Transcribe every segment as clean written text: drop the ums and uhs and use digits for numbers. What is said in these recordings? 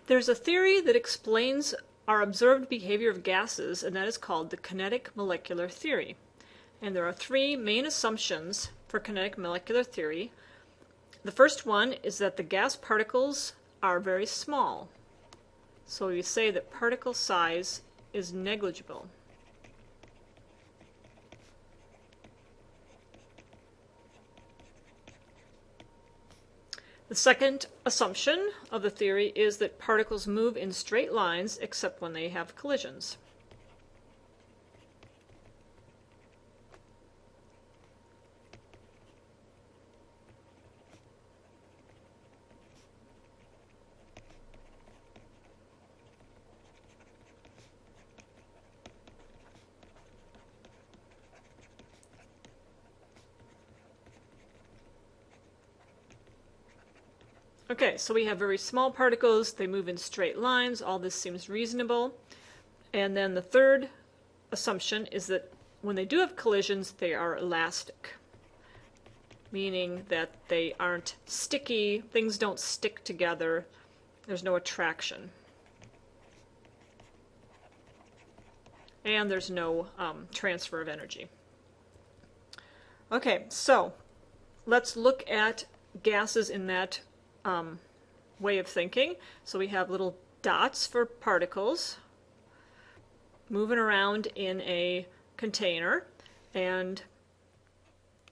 There's a theory that explains our observed behavior of gases, and that is called the kinetic molecular theory. And there are three main assumptions for kinetic molecular theory. The first one is that the gas particles are very small. So we say that particle size is negligible. The second assumption of the theory is that particles move in straight lines except when they have collisions. Okay, so we have very small particles, they move in straight lines, all this seems reasonable. And then the third assumption is that when they do have collisions, they are elastic, meaning that they aren't sticky, things don't stick together, there's no attraction. And there's no transfer of energy. Okay, so let's look at gases in that way of thinking. So we have little dots for particles moving around in a container, and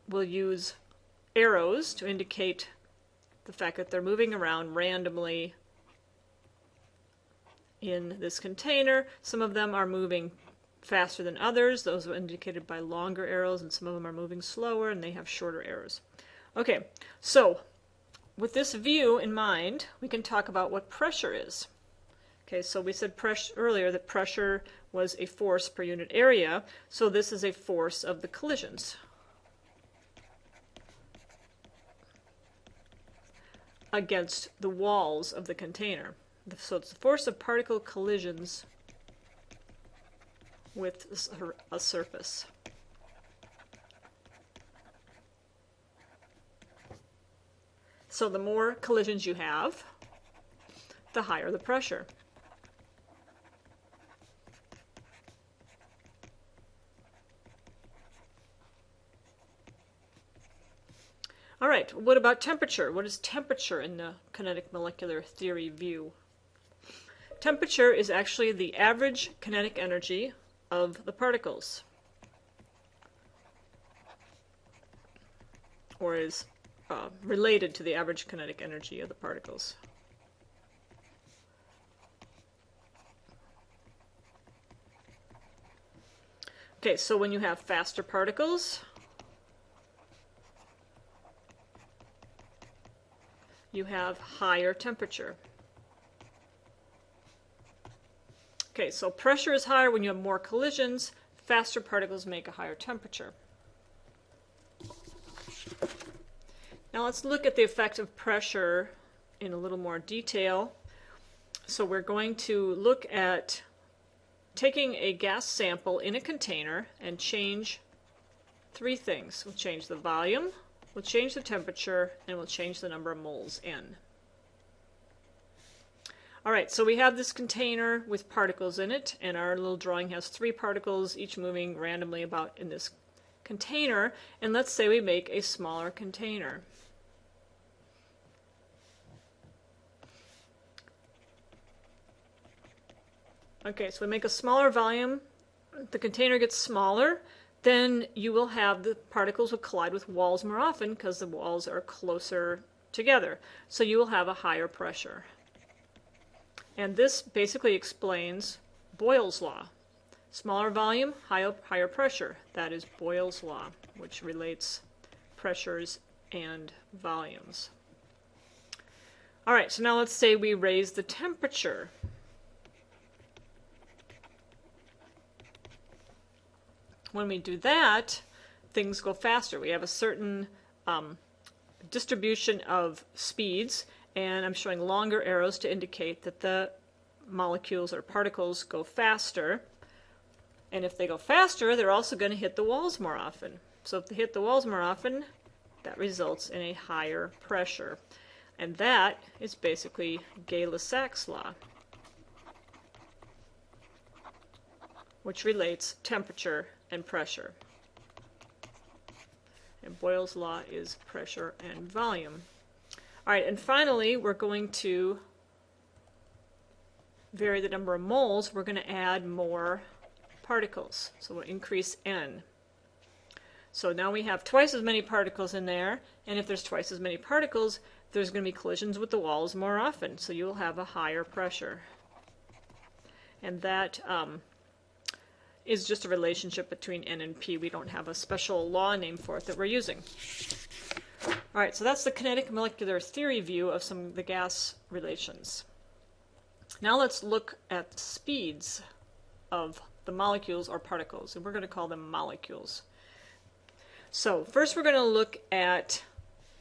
we'll use arrows to indicate the fact that they're moving around randomly in this container. Some of them are moving faster than others. Those are indicated by longer arrows, and some of them are moving slower and they have shorter arrows. Okay, so with this view in mind, we can talk about what pressure is. Okay, so we said earlier that pressure was a force per unit area, so this is a force of the collisions. Against the walls of the container. So it's the force of particle collisions with a surface. So the more collisions you have, the higher the pressure. All right, what about temperature? What is temperature in the kinetic molecular theory view? Temperature is actually the average kinetic energy of the particles, or is related to the average kinetic energy of the particles. Okay, so when you have faster particles, you have higher temperature. Okay, so pressure is higher when you have more collisions. Faster particles make a higher temperature. Now let's look at the effect of pressure in a little more detail. So we're going to look at taking a gas sample in a container and change three things. We'll change the volume, we'll change the temperature, and we'll change the number of moles in. Alright, so we have this container with particles in it, and our little drawing has three particles, each moving randomly about in this container, and let's say we make a smaller container. Okay, so we make a smaller volume, the container gets smaller, then you will have the particles will collide with walls more often because the walls are closer together. So you will have a higher pressure. And this basically explains Boyle's law. Smaller volume, higher pressure. That is Boyle's law, which relates pressures and volumes. All right, so now let's say we raise the temperature. When we do that, things go faster. We have a certain distribution of speeds, and I'm showing longer arrows to indicate that the molecules or particles go faster. And if they go faster, they're also going to hit the walls more often. So if they hit the walls more often, that results in a higher pressure. And that is basically Gay-Lussac's law, which relates temperature and pressure. And Boyle's law is pressure and volume. All right, and finally, we're going to vary the number of moles. We're going to add more particles. So we'll increase n. So now we have twice as many particles in there, and if there's twice as many particles, there's going to be collisions with the walls more often, so you'll have a higher pressure. And that is just a relationship between N and P. We don't have a special law name for it that we're using. All right, so that's the kinetic molecular theory view of some of the gas relations. Now let's look at the speeds of the molecules or particles, and we're going to call them molecules. So first we're going to look at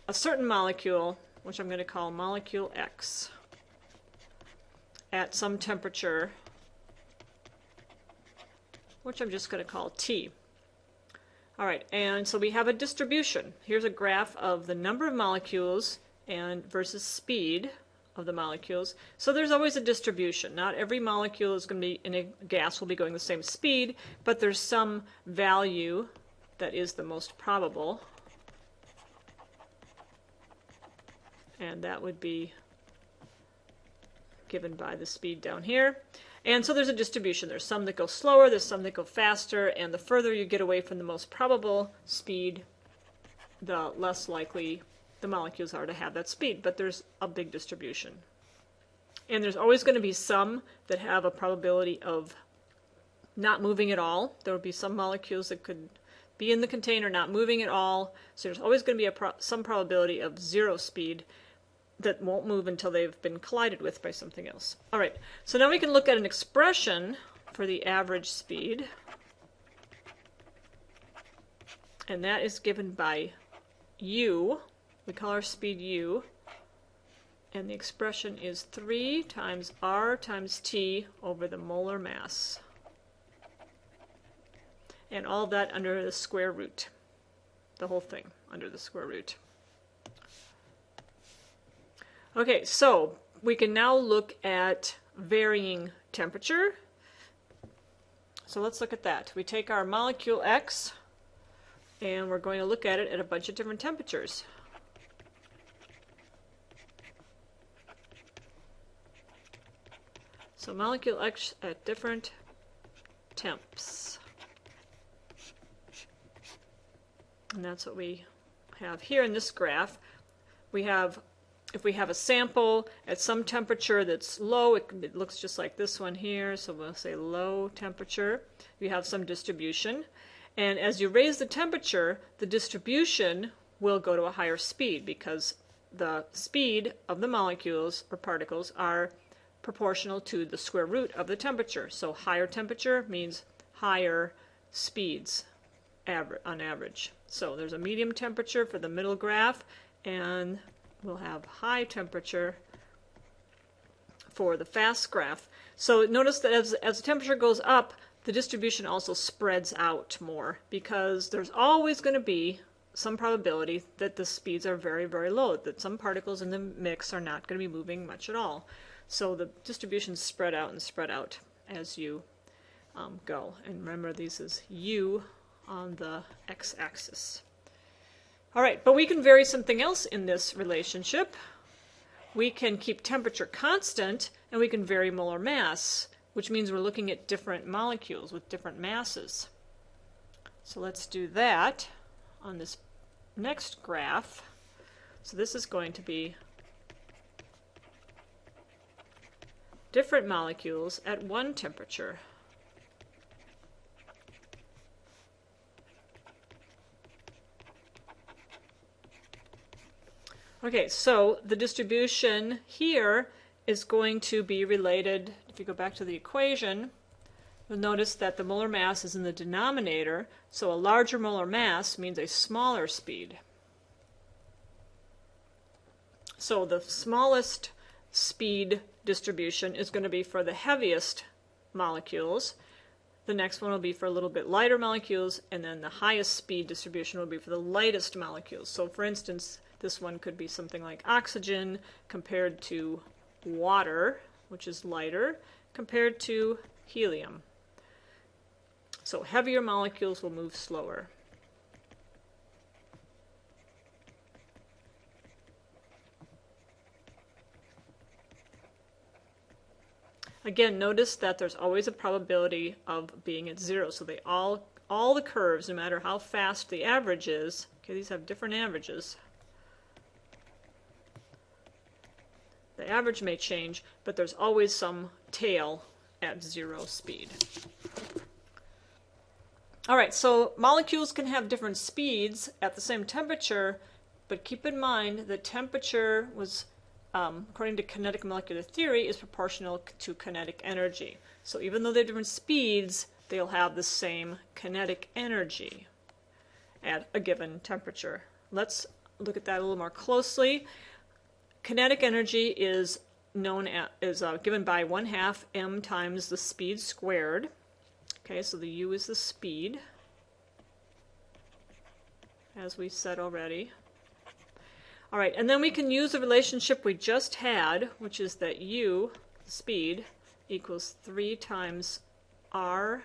a certain molecule, which I'm going to call molecule X, at some temperature, which I'm just going to call T. All right, and so we have a distribution. Here's a graph of the number of molecules and versus speed of the molecules. So there's always a distribution. Not every molecule is going to be in a gas will be going the same speed, but there's some value that is the most probable. And that would be given by the speed down here. And so there's a distribution. There's some that go slower, there's some that go faster, and the further you get away from the most probable speed, the less likely the molecules are to have that speed. But there's a big distribution. And there's always going to be some that have a probability of not moving at all. There will be some molecules that could be in the container not moving at all. So there's always going to be some probability of zero speed that won't move until they've been collided with by something else. All right, so now we can look at an expression for the average speed. And that is given by U. We call our speed U. And the expression is 3 times R times T over the molar mass. And all that under the square root. The whole thing under the square root. Okay, so we can now look at varying temperature. So let's look at that. We take our molecule X, and we're going to look at it at a bunch of different temperatures. So molecule X at different temps. And that's what we have here in this graph. We have, if we have a sample at some temperature that's low, it looks just like this one here, so we'll say low temperature. You have some distribution. And as you raise the temperature, the distribution will go to a higher speed because the speed of the molecules or particles are proportional to the square root of the temperature. So higher temperature means higher speeds on average. So there's a medium temperature for the middle graph, and we'll have high temperature for the fast graph. So notice that as the temperature goes up, the distribution also spreads out more because there's always going to be some probability that the speeds are very, very low, that some particles in the mix are not going to be moving much at all. So the distributions spread out and spread out as you go. And remember, this is U on the x-axis. All right, but we can vary something else in this relationship. We can keep temperature constant, and we can vary molar mass, which means we're looking at different molecules with different masses. So let's do that on this next graph. So this is going to be different molecules at one temperature. Okay, so the distribution here is going to be related, if you go back to the equation, you'll notice that the molar mass is in the denominator, so a larger molar mass means a smaller speed. So the smallest speed distribution is going to be for the heaviest molecules. The next one will be for a little bit lighter molecules, and then the highest speed distribution will be for the lightest molecules. So for instance, This one could be something like oxygen compared to water, which is lighter, compared to helium. So heavier molecules will move slower. Again, notice that there's always a probability of being at zero. So they all the curves, no matter how fast the average is, okay, these have different averages. The average may change, but there's always some tail at zero speed. All right, so molecules can have different speeds at the same temperature, but keep in mind that temperature was, according to kinetic molecular theory, is proportional to kinetic energy. So even though they're different speeds, they'll have the same kinetic energy at a given temperature. Let's look at that a little more closely. Kinetic energy is given by 1/2 m times the speed squared. Okay, so the u is the speed, as we said already. All right, and then we can use the relationship we just had, which is that u, the speed, equals 3 times r,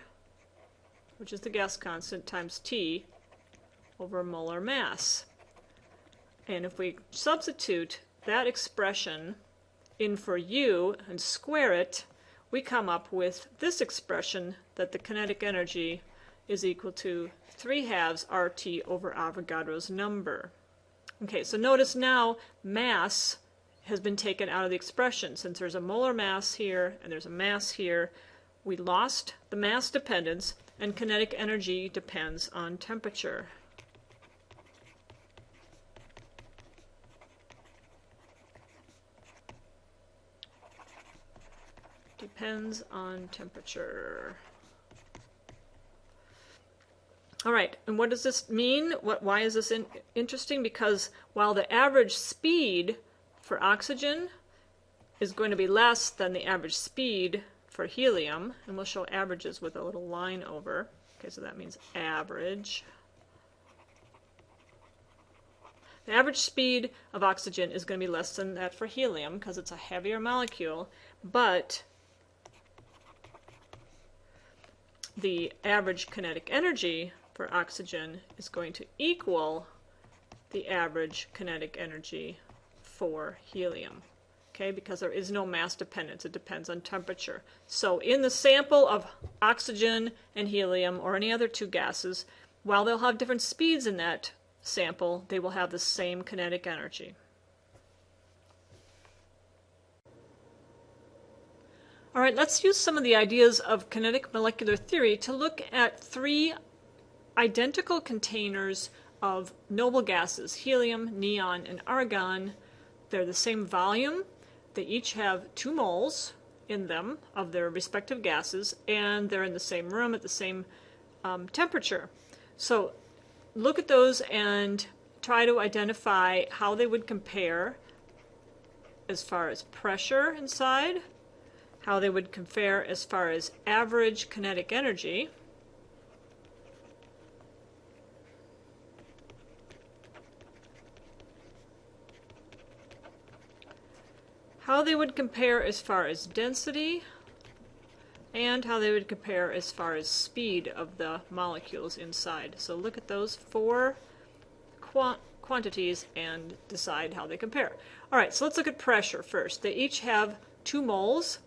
which is the gas constant, times T over molar mass. And if we substitute that expression in for u and square it, we come up with this expression that the kinetic energy is equal to 3/2 RT over Avogadro's number. Okay, so notice now mass has been taken out of the expression. Since there's a molar mass here and there's a mass here, we lost the mass dependence, and kinetic energy depends on temperature. Depends on temperature. All right, and what does this mean? Why is this interesting? Because while the average speed for oxygen is going to be less than the average speed for helium, and we'll show averages with a little line over. Okay, so that means average. The average speed of oxygen is going to be less than that for helium because it's a heavier molecule, but the average kinetic energy for oxygen is going to equal the average kinetic energy for helium. Okay, because there is no mass dependence, it depends on temperature. So in the sample of oxygen and helium, or any other two gases, while they'll have different speeds in that sample, they will have the same kinetic energy. All right, let's use some of the ideas of kinetic molecular theory to look at 3 identical containers of noble gases, helium, neon, and argon. They're the same volume. They each have 2 moles in them of their respective gases, and they're in the same room at the same temperature. So look at those and try to identify how they would compare as far as pressure inside, how they would compare as far as average kinetic energy, how they would compare as far as density, and how they would compare as far as speed of the molecules inside. So look at those 4 quantities and decide how they compare. All right, so let's look at pressure first. They each have 2 moles,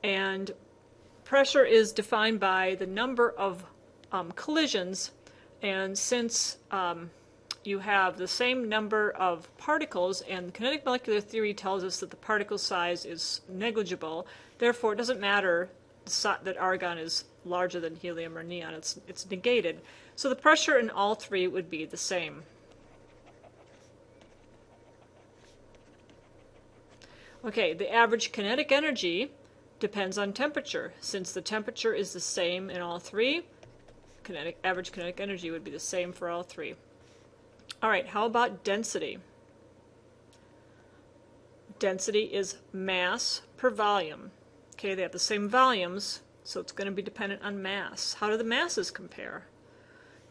and pressure is defined by the number of collisions, and since you have the same number of particles, and kinetic molecular theory tells us that the particle size is negligible, therefore it doesn't matter that argon is larger than helium or neon, it's negated. So the pressure in all 3 would be the same. Okay, the average kinetic energy depends on temperature. Since the temperature is the same in all 3, average kinetic energy would be the same for all 3. All right, how about density? Density is mass per volume. Okay, they have the same volumes, so it's going to be dependent on mass. How do the masses compare?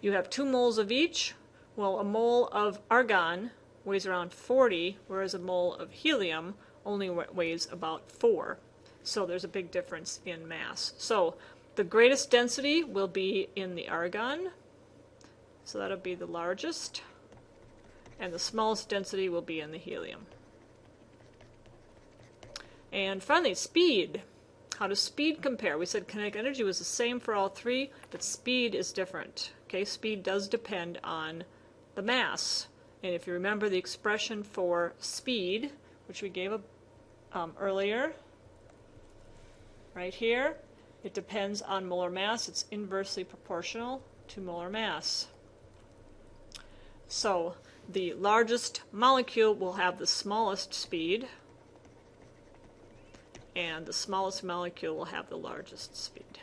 You have 2 moles of each. Well, a mole of argon weighs around 40, whereas a mole of helium only weighs about 4. So there's a big difference in mass. So the greatest density will be in the argon, so that'll be the largest, and the smallest density will be in the helium. And finally, speed. How does speed compare? We said kinetic energy was the same for all three, but speed is different. Okay, speed does depend on the mass. And if you remember the expression for speed, which we gave earlier, right here, it depends on molar mass. It's inversely proportional to molar mass. So the largest molecule will have the smallest speed, and the smallest molecule will have the largest speed.